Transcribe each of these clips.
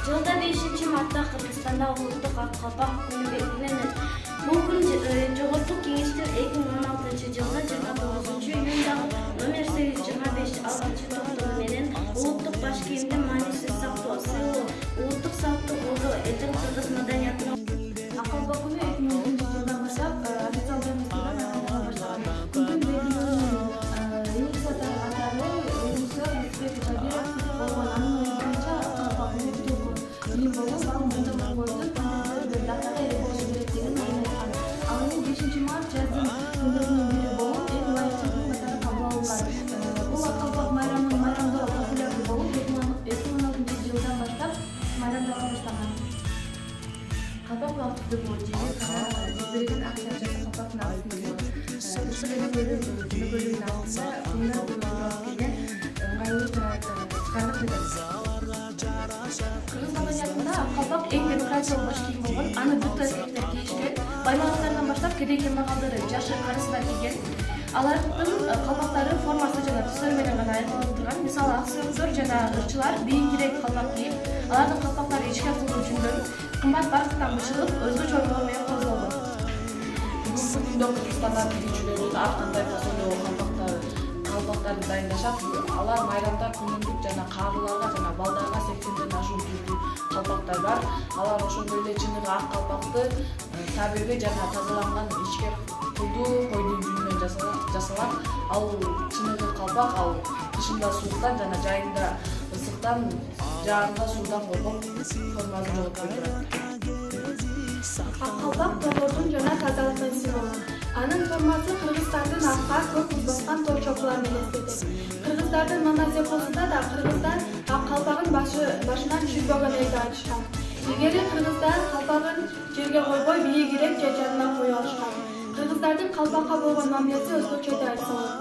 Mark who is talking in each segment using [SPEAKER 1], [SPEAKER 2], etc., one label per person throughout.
[SPEAKER 1] Жылда 5-Мартта Кыргызстанда улуттук ак калпак күнү белгиленет. Бул күн Жогорку Кеңештин 2016 жылы 29-июндагы номер 825 алгачкы токтому менен улуттук баш кийимдин маанисин сактоо, сыйлоо, улуттук салттуу колдоо, эртең кыргыз маданиятын ак калпак күнү 2010 жылдан баштап официалдуу мезгилде башталган. Күндүн белгилүү инициатор катары режиссер Мусбек Жабиров болгон анын оюнча ак калпак кийим болгон ал мында болгондо күндү датага ээ болушу керек деген ойун айткан. Ал эми 5-Март жаздын күндөрүнүн бири болуп, эң ылайыктуу күн катары кабыл алынган. Бул ак калпак майрамын майрамдоо популярдуу болуп, 2016 жылдан баштап майрамдала баштаган. Калпак убактысы болуп, жери кара жүздөйдөн акча калпактын астында болот. Тышкы денелердин жөнөкөйлүгүнүн астында кумдан келген ыңгайлуу чыгарлык металл. Кыргыз маданиятында ак калпак эң демократиялык баш кийим болгон. Аны бүт эркектер кийишкен. Баймалыктардан баштап кедей-кембагалдары, жашы, карысылар кийген. Алардын калпактары формасы жана түстөрү менен гана айырмаланып турган. Мисалы, ак сыйымдор жана ырчылар бийиңкирээк калпак кийип, алардын калпактары ичке кылуу жүндөн, кымбат баркыттан бышылып, өзгөчө орнолор менен козголгон.
[SPEAKER 2] Бүгүнкү күндө Кыргызстандын кийүүчүлөрү ар кандай фасондогу калпактарды дайындашат. Алар майрамда күнүмдүк жана карыларга жана балдарга 80ден ашуун түрдүү калпактар бар. Алар ошондой эле чыныгы ак калпакты табирге жана тазаланган ичке кулдуу койдун жүнүнөн жасалат. Ал чыныгы калпак ал кышында сууктан жана жайында ысыктан, жаарында суудан коргоп формасын жоготпой турат.
[SPEAKER 3] Ак калпак тоолордун жана тазалыктын символу. Анын формасы Кыргызстандын акка көк муз баскан тоо чокуларын элестетет. Кыргыздардын мамазепосунда да кыргыздар ак калпагын башынан түшүрбөгөн элди айтышкан. Илгери кыргыздар калпагын жерге койбой бийигирээк же жанына кое алышкан. Кыргыздардын калпакка болгон мамилеси өзгөчө деп айтса болот.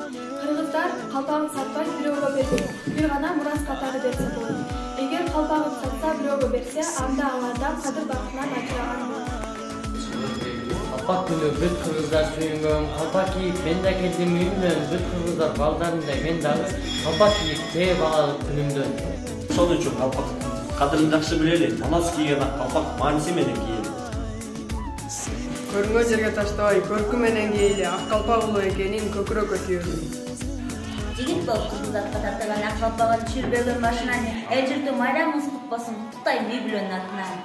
[SPEAKER 3] Кыргыздар калпагын сатпай бирөөгө бербейт, бир гана мурас катары берсе болот. Эгер калпагын сатса бирөөгө берсе, анда алардан кадыр бактынан ажыраган болот.
[SPEAKER 4] Калпак күнү бүт кыргыздар сүйүнгөн, калпак кийип мен да келдим үйүмдөн, бүт кыргыздар балдарындай мен дагы калпак кийип тээ баалуу күнүмдөн.
[SPEAKER 5] Ошон үчүн калпак кадырын жакшы билели, манас кийген ак калпак мааниси менен кийели.
[SPEAKER 6] Көрүнгөн жерге таштабай, көркү менен кийели, ак калпак улуу экенин көкүрөккө түйөлү.
[SPEAKER 1] Жигит болуп кыргыздарга тартылган ак калпагын түшүрбөгөн башынан эл журту майрамыңыз куткусун Кутай үй-бүлөнүн атынан.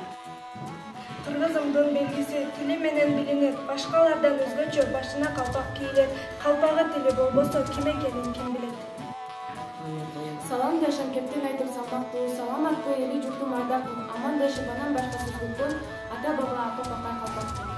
[SPEAKER 3] Кыргызымдын белгиси тили менен билинет. Башкалардан өзгөчө башына калпак кийилет. Калпагы тили болбосо ким экенин ким билет. Салам жашам кептен айтып салмактуу, саламаттуу эли журтум ардактуу, амандашып анан башка сөз бүткөн ата баба апа калпак.